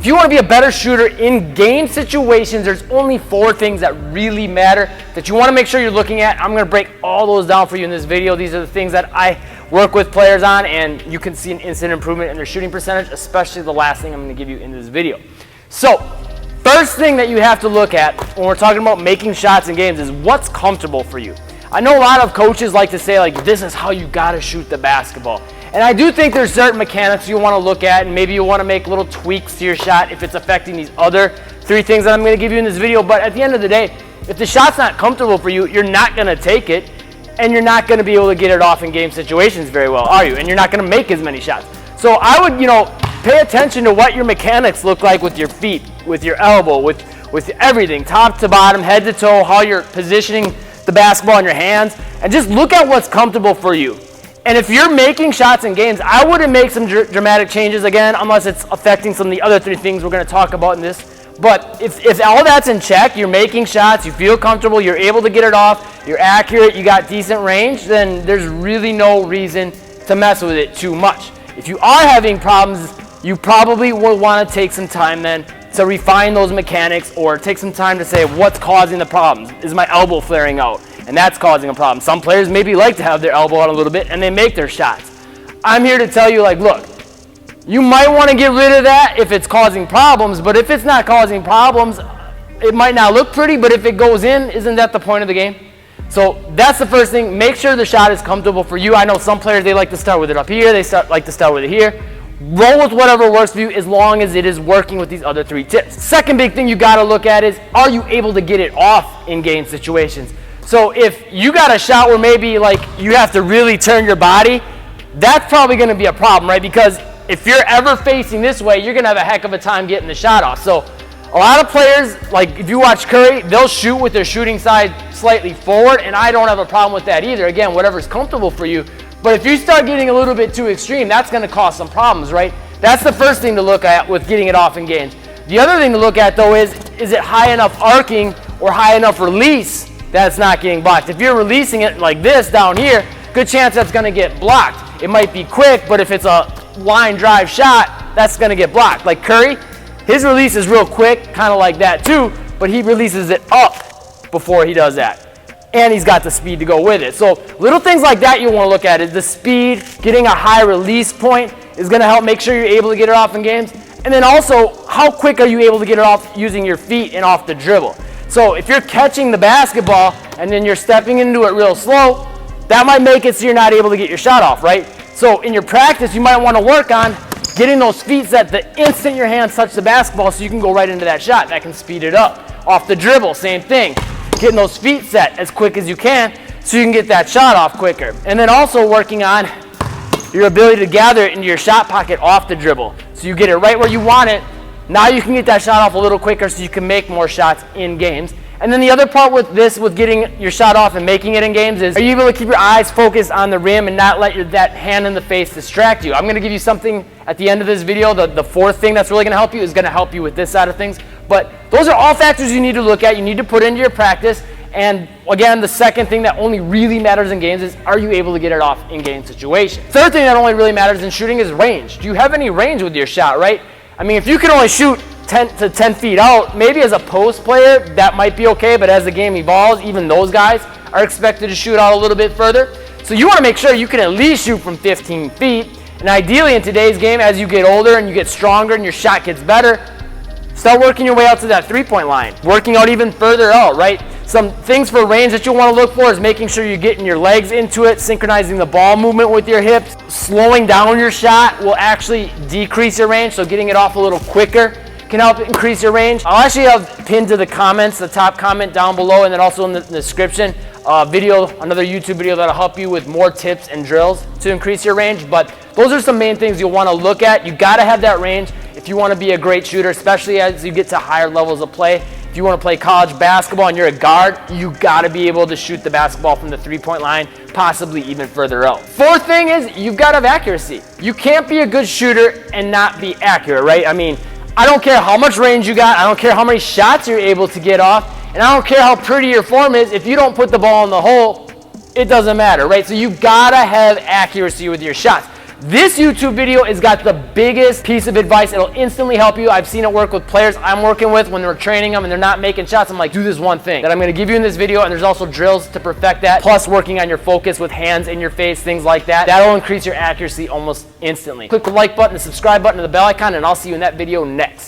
If you want to be a better shooter in game situations, there's only 4 things that really matter that you want to make sure you're looking at. I'm going to break all those down for you in this video. These are the things that I work with players on, and you can see an instant improvement in their shooting percentage, especially the last thing I'm going to give you in this video. So, first thing that you have to look at when we're talking about making shots in games is what's comfortable for you. I know a lot of coaches like to say, like, this is how you got to shoot the basketball. And I do think there's certain mechanics you want to look at, and maybe you want to make little tweaks to your shot if it's affecting these other 3 things that I'm going to give you in this video. But at the end of the day, if the shot's not comfortable for you, you're not going to take it, and you're not going to be able to get it off in game situations very well, are you? And you're not going to make as many shots. So I would, pay attention to what your mechanics look like with your feet, with your elbow, with everything, top to bottom, head to toe, how you're positioning the basketball in your hands, and just look at what's comfortable for you. And if you're making shots in games, I wouldn't make some dramatic changes again, unless it's affecting some of the other 3 things we're going to talk about in this. But if all that's in check, you're making shots, you feel comfortable, you're able to get it off, you're accurate, you got decent range, then there's really no reason to mess with it too much. If you are having problems, you probably will want to take some time then to refine those mechanics, or take some time to say, what's causing the problems? Is my elbow flaring out? And that's causing a problem. Some players maybe like to have their elbow out a little bit and they make their shots. I'm here to tell you, look, you might want to get rid of that if it's causing problems, but if it's not causing problems, it might not look pretty, but if it goes in, isn't that the point of the game? So that's the first thing. Make sure the shot is comfortable for you. I know some players, they like to start with it up here, like to start with it here. Roll with whatever works for you as long as it is working with these other 3 tips. Second big thing you got to look at is, are you able to get it off in game situations? So if you got a shot where maybe you have to really turn your body, that's probably going to be a problem, right? Because if you're ever facing this way, you're going to have a heck of a time getting the shot off. So a lot of players, if you watch Curry, they'll shoot with their shooting side slightly forward, and I don't have a problem with that either. Again, whatever's comfortable for you. But if you start getting a little bit too extreme, that's going to cause some problems, right? That's the first thing to look at with getting it off in games. The other thing to look at, though, is it high enough arcing or high enough release that it's not getting blocked? If you're releasing it like this down here, good chance that's going to get blocked. It might be quick, but if it's a line drive shot, that's going to get blocked. Like Curry, his release is real quick, kind of like that too, but he releases it up before he does that. And he's got the speed to go with it. So little things like that you want to look at is the speed, getting a high release point is going to help make sure you're able to get it off in games. And then also, how quick are you able to get it off using your feet and off the dribble? So if you're catching the basketball and then you're stepping into it real slow, that might make it so you're not able to get your shot off, right? So in your practice, you might want to work on getting those feet set the instant your hands touch the basketball so you can go right into that shot. That can speed it up. Off the dribble, same thing. Getting those feet set as quick as you can so you can get that shot off quicker. And then also working on your ability to gather it into your shot pocket off the dribble. So you get it right where you want it. Now you can get that shot off a little quicker so you can make more shots in games. And then the other part with getting your shot off and making it in games is, are you able to keep your eyes focused on the rim and not let that hand in the face distract you? I'm going to give you something at the end of this video. The 4th thing that's really going to help you is going to help you with this side of things. But those are all factors you need to look at. You need to put into your practice. And again, the second thing that only really matters in games is, are you able to get it off in game situations? Third thing that only really matters in shooting is range. Do you have any range with your shot, right? I mean, if you can only shoot 10 to 10 feet out, maybe as a post player, that might be okay. But as the game evolves, even those guys are expected to shoot out a little bit further. So you want to make sure you can at least shoot from 15 feet. And ideally in today's game, as you get older and you get stronger and your shot gets better, start working your way out to that 3-point line, working out even further out, right? Some things for range that you want to look for is making sure you're getting your legs into it, synchronizing the ball movement with your hips. Slowing down your shot will actually decrease your range, so getting it off a little quicker can help increase your range. I'll actually have pinned to the comments, the top comment down below, and then also in the description, another YouTube video that'll help you with more tips and drills to increase your range. But those are some main things you'll want to look at. You got to have that range if you want to be a great shooter, especially as you get to higher levels of play. If you want to play college basketball and you're a guard, you got to be able to shoot the basketball from the 3-point line, possibly even further out. 4th thing is, you've got to have accuracy. You can't be a good shooter and not be accurate, right? I mean, I don't care how much range you got, I don't care how many shots you're able to get off, and I don't care how pretty your form is. If you don't put the ball in the hole, it doesn't matter, right? So you gotta have accuracy with your shots. This YouTube video has got the biggest piece of advice. It'll instantly help you. I've seen it work with players I'm working with when they're training them and they're not making shots. I'm like, do this one thing that I'm gonna give you in this video, and there's also drills to perfect that, plus working on your focus with hands in your face, things like that. That'll increase your accuracy almost instantly. Click the like button, the subscribe button, and the bell icon, and I'll see you in that video next.